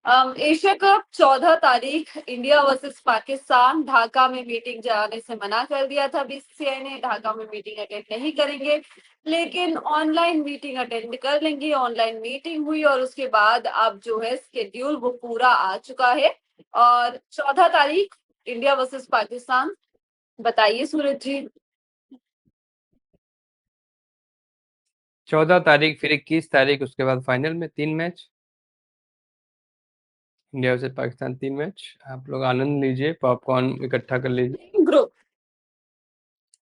Asia cup 14 तारीख India versus Pakistan, Dhaka में meeting जाने से मना कर दिया था बीसीसीआई ने। ढाका में मीटिंग अटेंड नहीं करेंगे, लेकिन ऑनलाइन मीटिंग अटेंड कर लेंगे। ऑनलाइन मीटिंग हुई और उसके बाद अब जो है स्केड्यूल वो पूरा आ चुका है और 14 तारीख इंडिया वर्सेस पाकिस्तान। बताइए सूरज जी। 14 तारीख, फिर 21 तारीख, उसके बाद फाइनल में 3 match. India versus Pakistan 3 match. आप लोग आनंद लीजिए, पॉपकॉर्न इकट्ठा कर लीजिए। ग्रुप।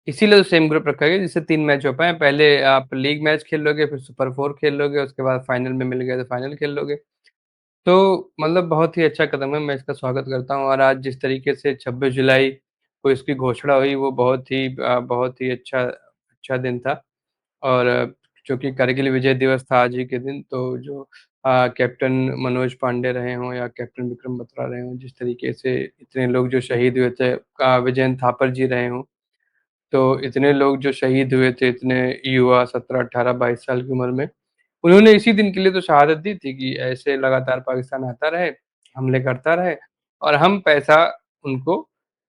इसीलिए तो सेम ग्रुप रखा गया जिससे 3 मैच हो पाए। पहले आप लीग मैच खेल लोगे, फिर सुपर 4 खेल लोगे, उसके बाद फाइनल में मिल गए तो फाइनल खेल लोगे। तो मतलब बहुत ही अच्छा कदम है, मैं इसका स्वागत करता हूँ। और आज जिस तरीके से 26 जुलाई को इसकी घोषणा हुई, वो बहुत ही अच्छा अच्छा दिन था। और चूंकि करगिल विजय दिवस था आज ही के दिन, तो जो कैप्टन मनोज पांडे रहे हों या कैप्टन विक्रम बत्रा रहे हों, जिस तरीके से इतने लोग जो शहीद हुए थे, विजयन थापर जी रहे हों, तो इतने लोग जो शहीद हुए थे, इतने युवा 17, 18, 22 साल की उम्र में, उन्होंने इसी दिन के लिए तो शहादत दी थी कि ऐसे लगातार पाकिस्तान आता रहे, हमले करता रहे, और हम पैसा उनको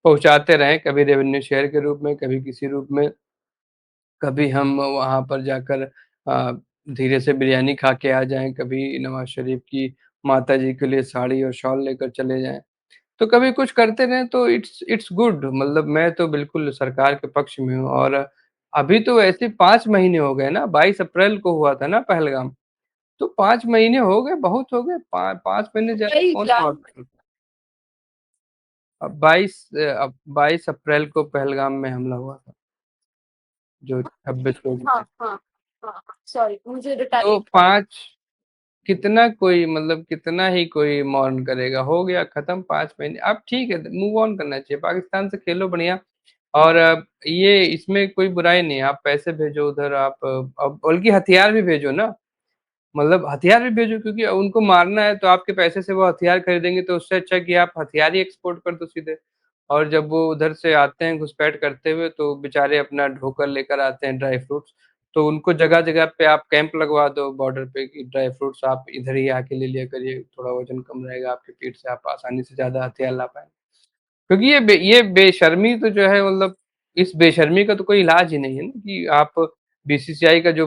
पहुंचाते रहे, कभी रेवेन्यू शेयर के रूप में, कभी किसी रूप में, कभी हम वहां पर जाकर अ, धीरे से बिरयानी खा के आ जाएं, कभी नवाज शरीफ की माता जी के लिए साड़ी और शॉल लेकर चले जाएं। तो कभी कुछ करते रहें तो इट्स इट्स गुड। मतलब मैं तो बिल्कुल सरकार के पक्ष में हूँ। और अभी तो वैसे 5 महीने हो गए ना, 22 अप्रैल को हुआ था ना पहलगाम। तो 5 महीने हो गए, बहुत हो गए। 5 महीने ज्यादा वही कौन प्लान। और। अब 22 अप्रैल को पहलगाम में हमला हुआ था, जो 26 लोग हाँ थे। हाँ हाँ, सॉरी मुझे तो रिटालिएट करना। 5, कितना कोई, मतलब कितना ही कोई मौन करेगा। हो गया खत्म 5 महीने, अब ठीक है, मूव ऑन करना चाहिए। पाकिस्तान से खेलो बढ़िया। और ये इसमें कोई बुराई नहीं है, आप पैसे भेजो उधर, आप अब बल्कि हथियार भी भेजो ना। मतलब हथियार भी भेजो, क्योंकि उनको मारना है तो आपके पैसे से वो हथियार खरीदेंगे, तो उससे अच्छा कि आप हथियार ही एक्सपोर्ट कर दो सीधे। और जब वो उधर से आते हैं घुसपैठ करते हुए, तो बेचारे अपना ढोकर लेकर आते हैं ड्राई फ्रूट्स। तो उनको जगह जगह पे आप कैंप लगवा दो बॉर्डर पे, कि ड्राई फ्रूट्स आप इधर ही आके ले लिया करिए, थोड़ा वजन कम रहेगा आपके पीठ से, आप आसानी से ज्यादा हथियार ला पाएंगे। क्योंकि ये बेशर्मी तो जो है, मतलब इस बेशर्मी का तो कोई इलाज ही नहीं है ना, कि आप बीसीसीआई का जो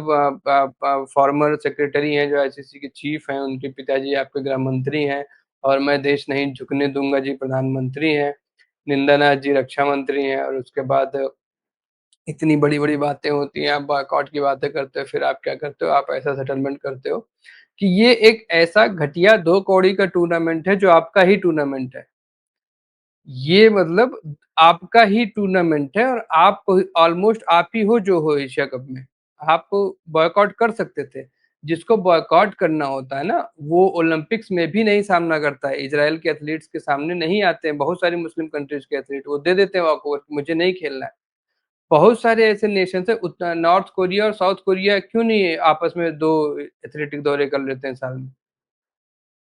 फॉर्मर सेक्रेटरी हैं, जो आईसीसी के चीफ हैं, उनके पिताजी आपके गृह मंत्री हैं, और मैं देश नहीं झुकने दूंगा जी प्रधानमंत्री हैं, निंदानाथ जी रक्षा मंत्री हैं, और उसके बाद इतनी बड़ी बड़ी बातें होती हैं, आप बॉयकॉट की बातें करते हो, फिर आप क्या करते हो, आप ऐसा सेटलमेंट करते हो कि ये एक ऐसा घटिया 2 कौड़ी का टूर्नामेंट है, जो आपका ही टूर्नामेंट है। ये मतलब आपका ही टूर्नामेंट है, और आप ऑलमोस्ट आप ही हो जो हो एशिया कप में। आप बॉयकॉट कर सकते थे। जिसको बॉयकॉट करना होता है ना, वो ओलंपिक्स में भी नहीं सामना करता है, इजराइल के एथलीट्स के सामने नहीं आते हैं। बहुत सारी मुस्लिम कंट्रीज के एथलीट वो दे देते हैं वॉकओवर, मुझे नहीं खेलना है। बहुत सारे ऐसे नेशन है, उतना नॉर्थ कोरिया और साउथ कोरिया क्यों नहीं आपस में 2 एथलेटिक दौरे कर लेते हैं साल में,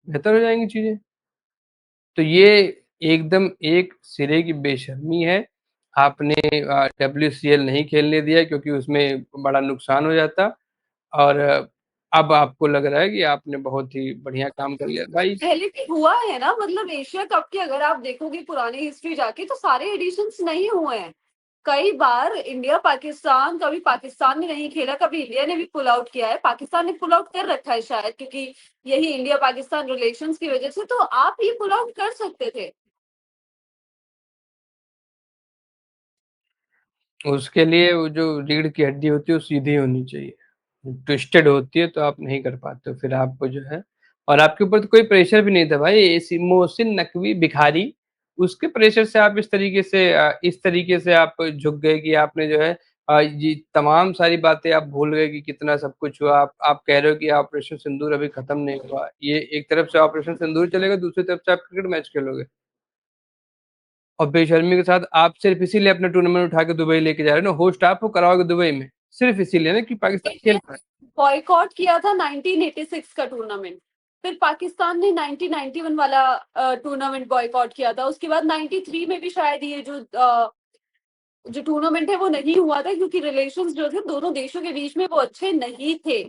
बेहतर हो जाएंगी चीजें। तो ये एकदम एक सिरे की बेशर्मी है। आपने WCL नहीं खेलने दिया, क्योंकि उसमें बड़ा नुकसान हो जाता। और अब आपको लग रहा है कि आपने बहुत ही बढ़िया काम कर लिया भाई। पहले भी हुआ है ना, मतलब एशिया कप की अगर आप देखोगे पुरानी हिस्ट्री जाके तो सारे एडिशंस नहीं हुए हैं। कई बार इंडिया पाकिस्तान, कभी पाकिस्तान ने नहीं खेला, कभी इंडिया ने भी पुल आउट किया है। पाकिस्तान ने पुल आउट कर रखा है शायद, क्योंकि यही इंडिया पाकिस्तान रिलेशंस की वजह से। तो आप ये पुल आउट कर सकते थे। उसके लिए वो जो रीढ़ की हड्डी होती है वो सीधी होनी चाहिए। ट्विस्टेड होती है तो आप नहीं कर पाते हो, फिर आपको जो है। और आपके ऊपर तो कोई प्रेशर भी नहीं था भाई, मोहसिन नकवी भिखारी, उसके प्रेशर से आप इस तरीके से आप झुक गए कि आपने जो है ये तमाम सारी बातें आप भूल गए कि कितना सब कुछ हुआ। आप कह रहे हो कि ऑपरेशन सिंदूर अभी खत्म नहीं हुआ। ये एक तरफ से ऑपरेशन सिंदूर चलेगा, दूसरी तरफ से आप क्रिकेट मैच खेलोगे। और बेशर्मी के साथ आप सिर्फ इसीलिए अपना टूर्नामेंट उठा के दुबई लेके जा रहे हो ना, होस्ट आप हो कराओगे दुबई में, सिर्फ इसीलिए ना कि पाकिस्तान इंडिया खेल ने पाए। बॉयकॉट किया था 1986 का टूर्नामेंट। फिर पाकिस्तान ने 1991 वाला टूर्नामेंट बॉयकॉट किया था। उसके बाद 93 में भी शायद ये जो टूर्नामेंट है वो नहीं हुआ था, क्योंकि रिलेशंस जो थे दोनों देशों के बीच में वो अच्छे नहीं थे।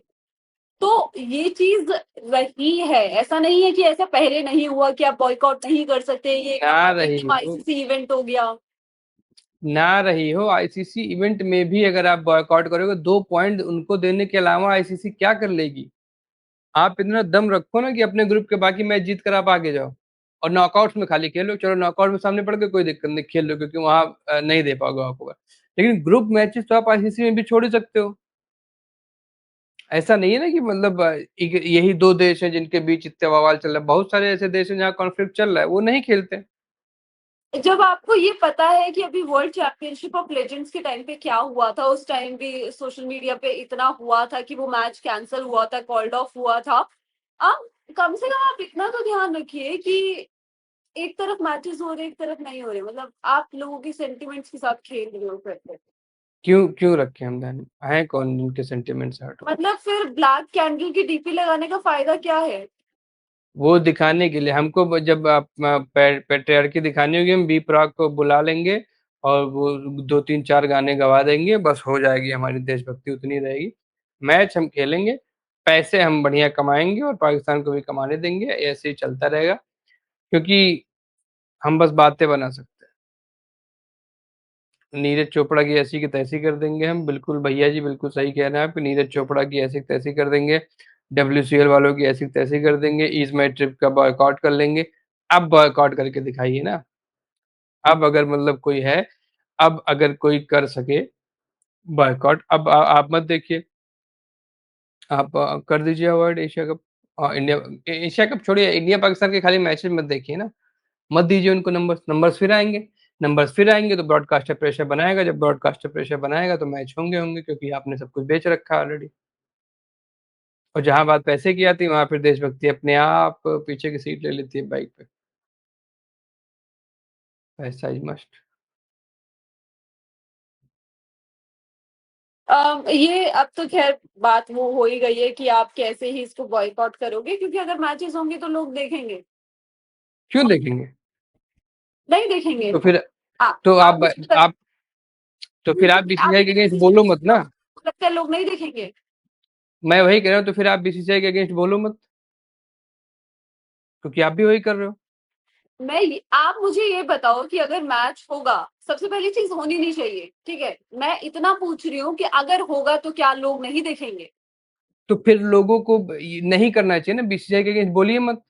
तो ये चीज रही है, ऐसा नहीं है कि ऐसा पहले नहीं हुआ कि आप बॉयकॉट नहीं कर सकते, ये ना रही एकदम हो, आईसीसी इवेंट हो गया। ना रही हो, आईसीसी इवेंट में भी अगर आप बॉयकॉट करोगे 2 पॉइंट उनको देने के अलावा आईसीसी क्या कर लेगी? आप इतना दम रखो ना कि अपने ग्रुप के बाकी मैच जीत कर आप आगे जाओ, और नॉकआउट्स में खाली खेलो। चलो नॉकआउट में सामने पड़ के कोई दिक्कत नहीं, खेल लो, क्योंकि वहां नहीं दे पाओगे आपको, लेकिन ग्रुप मैचेस तो आप आईसीसी में भी छोड़ ही सकते हो। ऐसा नहीं है ना कि मतलब यही 2 देश हैं जिनके बीच इतना बवाल चल रहा है, बहुत सारे ऐसे देश हैं जहाँ कॉन्फ्लिक्ट चल रहा है, वो नहीं खेलते। जब आपको ये पता है कि अभी वर्ल्ड चैंपियनशिप ऑफ लेजेंड्स के टाइम पे क्या हुआ था, उस टाइम भी सोशल मीडिया पे इतना हुआ था कि वो मैच कैंसिल हुआ था, कॉल्ड ऑफ हुआ था। आप कम से कम आप इतना तो ध्यान रखिए कि एक तरफ मैचेस हो रहे, एक तरफ नहीं हो रहे, मतलब आप लोगों के सेंटिमेंट्स के साथ खेल रहे हो फिर। क्यों क्यों रखे हम ध्यान? है कौन जिनके सेंटिमेंट से हटो? मतलब फिर ब्लैक कैंडल की डीपी लगाने का फायदा क्या है? वो दिखाने के लिए हमको जब आप पेट्रियार्की दिखानी होगी, हम बी प्राक को बुला लेंगे और वो 2 3 4 गाने गवा देंगे, बस हो जाएगी हमारी देशभक्ति उतनी रहेगी। मैच हम खेलेंगे, पैसे हम बढ़िया कमाएंगे और पाकिस्तान को भी कमाने देंगे, ऐसे ही चलता रहेगा। क्योंकि हम बस बातें बना सकते हैं। नीरज चोपड़ा की ऐसी की तैसी कर देंगे हम, बिल्कुल भैया जी बिल्कुल सही कह रहे हैं आप कि नीरज चोपड़ा की ऐसी की तैसी कर देंगे, डब्ल्यूसीएल वालों की ऐसी की तैसी कर देंगे, ईज माई ट्रिप का बॉयकॉट कर लेंगे। अब बॉयकॉट करके दिखाइए ना। अब अगर मतलब कोई है, अब अगर कोई कर सके बॉयकॉट, अब आप मत देखिए, आप कर दीजिए avoid Asia cup. India, Asia cup छोड़िए, इंडिया पाकिस्तान के खाली मैचेस मत देखिए ना, मत दीजिए उनको नंबर्स। नंबर्स फिर आएंगे, नंबर्स फिर आएंगे तो ब्रॉडकास्टर प्रेशर बनाएगा, जब ब्रॉडकास्टर प्रेशर बनाएगा तो मैच होंगे होंगे, क्योंकि आपने सब कुछ बेच रखा है ऑलरेडी। और जहां बात पैसे की आती है वहां फिर देशभक्ति अपने आप पीछे की सीट ले लेती है बाइक पे। पैसा इज मस्ट। ये अब तो खैर बात वो हो ही गई है कि आप कैसे ही इसको बॉयकॉट करोगे, क्योंकि अगर मैचेस होंगे तो लोग देखेंगे। क्यों देखेंगे? नहीं देखेंगे। तो फिर, तो आप आप मुझे आप तो फिर आप आप बीसीसीआई के मुझे अगेंस्ट किसी बोलो चीज मत ना। लगता है लोग नहीं देखेंगे। मैं वही कह रहा हूँ, तो फिर आप बीसीसीआई के अगेंस्ट बोलो मत, क्योंकि आप भी वही कर रहे हो। आप मुझे ये बताओ कि अगर मैच होगा, सबसे पहली चीज होनी नहीं चाहिए, ठीक है, मैं इतना पूछ रही हूँ कि अगर होगा तो क्या लोग नहीं देखेंगे? तो फिर लोगों को ये नहीं करना चाहिए ना, बीसीसीआई के अगेंस्ट बोलिए मत,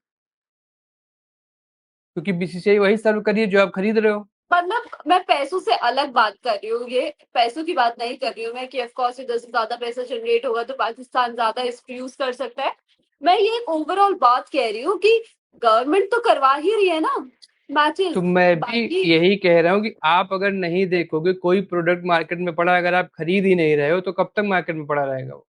क्योंकि बीसीसीआई वही सर्व करिए जो आप खरीद रहे हो। मतलब मैं पैसों से अलग बात कर रही हूँ, ये पैसों की बात नहीं कर रही हूँ मैं कि ऑफ कोर्स इधर से ज्यादा पैसा जनरेट होगा तो पाकिस्तान ज्यादा इसको यूज कर सकता है। मैं ये एक ओवरऑल बात कह रही हूँ कि गवर्नमेंट तो करवा ही रही है ना तो मैचेस। मैं भी बाकी यही कह रहा हूँ कि आप अगर नहीं देखोगे, कोई प्रोडक्ट मार्केट में पड़ा, अगर आप खरीद ही नहीं रहे हो, तो कब तक मार्केट में पड़ा रहेगा वो?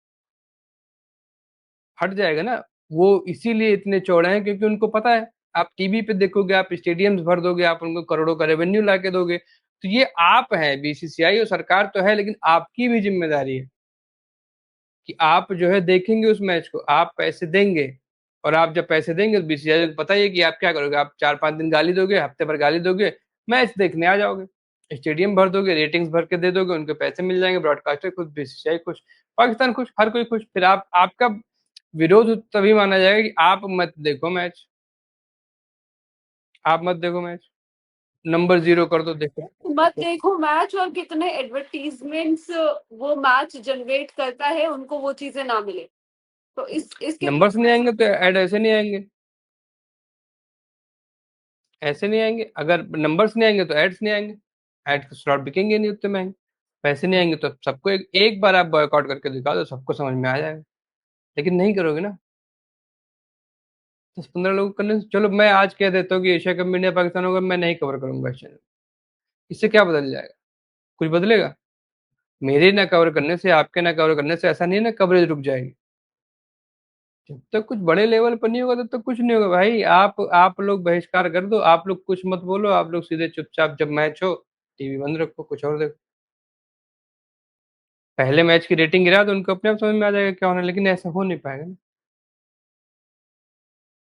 हट जाएगा ना। वो इसीलिए इतने चौड़े हैं क्योंकि उनको पता है, आप टीवी पे देखोगे, आप स्टेडियम्स भर दोगे, आप उनको करोड़ों का रेवेन्यू ला के दोगे। तो ये आप हैं, बीसीसीआई और सरकार तो है, लेकिन आपकी भी जिम्मेदारी है कि आप जो है देखेंगे उस मैच को, आप पैसे देंगे। और आप जब पैसे देंगे तो बीसीसीआई को पता ही है कि आप क्या करोगे, आप 4 5 दिन गाली दोगे, हफ्ते भर गाली दोगे, मैच देखने आ जाओगे, स्टेडियम भर दोगे, रेटिंग्स भर के दे दोगे, उनके पैसे मिल जाएंगे, ब्रॉडकास्टर खुश, बीसीसीआई खुश, पाकिस्तान खुश, हर कोई खुश। फिर आप आपका विरोध तभी माना जाएगा कि आप मत देखो मैच, आप मत देखो मैच, नंबर 0 कर दो, देखो। मत देखो मैच, और कितने एडवर्टीजमेंट्स वो मैच जनरेट करता है, उनको वो चीजें ना मिले, तो इसके लिए नंबर्स नहीं आएंगे तो ऐड ऐसे नहीं आएंगे, ऐसे नहीं आएंगे। अगर नंबर्स नहीं आएंगे तो एड्स नहीं आएंगे, एड के स्लॉट बिकेंगे नहीं उतने महंगे। पैसे नहीं आएंगे तो सबको एक बार आप बॉयकॉट करके दिखा दो, सबको समझ में आ जाएगा। लेकिन नहीं करोगे ना, 10 15 लोग करने से, चलो मैं आज कह देता हूँ कि एशिया कप में इंडिया पाकिस्तान होगा, मैं नहीं कवर करूंगा इस चैनल। इससे क्या बदल जाएगा? कुछ बदलेगा? मेरे ना कवर करने से, आपके ना कवर करने से ऐसा नहीं है ना कवरेज रुक जाएगी। जब तक कुछ बड़े लेवल पर नहीं होगा तब तक कुछ नहीं होगा भाई। आप लोग बहिष्कार कर दो, आप लोग कुछ मत बोलो, आप लोग सीधे चुपचाप जब मैच हो टीवी बंद रखो, कुछ और देखो। पहले मैच की रेटिंग गिरा तो उनको अपने आप समझ में आ जाएगा क्या होना है, लेकिन ऐसा हो नहीं पाएगा ना।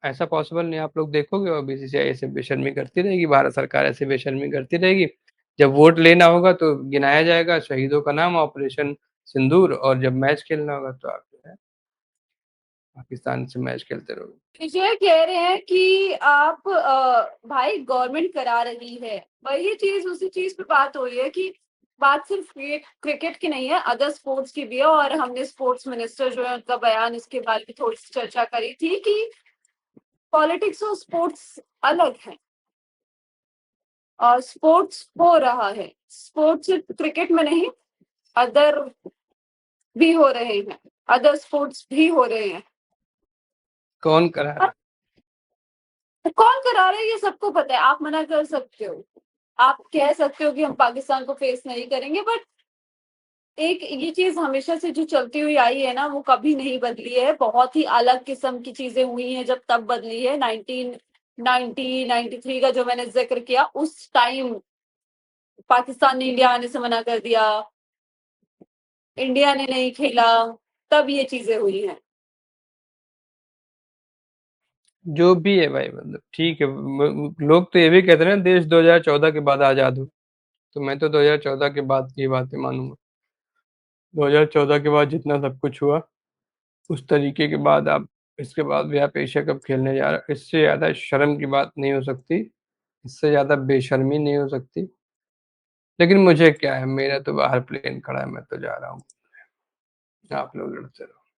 ऐसा पॉसिबल नहीं। आप लोग देखोगे और बीसीसीआई ऐसे बेशर्मी करती रहेगी, भारत सरकार ऐसे बेशर्मी करती रहेगी। जब वोट लेना होगा तो गिनाया जाएगा शहीदों का नाम, ऑपरेशन सिंदूर, और जब मैच खेलना होगा तो आप जो है पाकिस्तान से मैच खेलते रहोगे। विजय कह रहे हैं कि आप भाई गवर्नमेंट करा रही है, वही चीज उसी चीज पे बात हो रही है कि बात सिर्फ क्रिकेट की नहीं है, अदर स्पोर्ट्स की भी है। और हमने स्पोर्ट्स मिनिस्टर जो है उनका बयान इसके बारे में थोड़ी सी चर्चा करी थी कि पॉलिटिक्स और स्पोर्ट्स अलग है, और स्पोर्ट्स हो रहा है, स्पोर्ट्स सिर्फ क्रिकेट में नहीं, अदर भी हो रहे हैं, अदर स्पोर्ट्स भी हो रहे हैं। कौन करा रहा तो कौन करा रहा है ये सबको पता है, आप मना कर सकते हो, आप कह सकते हो कि हम पाकिस्तान को फेस नहीं करेंगे, बट एक ये चीज हमेशा से जो चलती हुई आई है ना, वो कभी नहीं बदली है। बहुत ही अलग किस्म की चीजें हुई हैं जब तब बदली है। 1993 का जो मैंने जिक्र किया, उस टाइम पाकिस्तान ने इंडिया आने से मना कर दिया, इंडिया ने नहीं खेला, तब ये चीजें हुई हैं। जो भी है भाई, मतलब ठीक है। लोग तो ये भी कहते हैं ना देश 2014 के बाद आजाद हो, तो मैं तो 2014 के बाद की बातें मानूंगा। 2014 के बाद जितना सब कुछ हुआ उस तरीके के बाद आप, इसके बाद भी आप एशिया कप खेलने जा रहे हो, इससे ज्यादा शर्म की बात नहीं हो सकती, इससे ज्यादा बेशर्मी नहीं हो सकती। लेकिन मुझे क्या है, मेरा तो बाहर प्लेन खड़ा है, मैं तो जा रहा हूँ, आप लोग लड़ते रहो।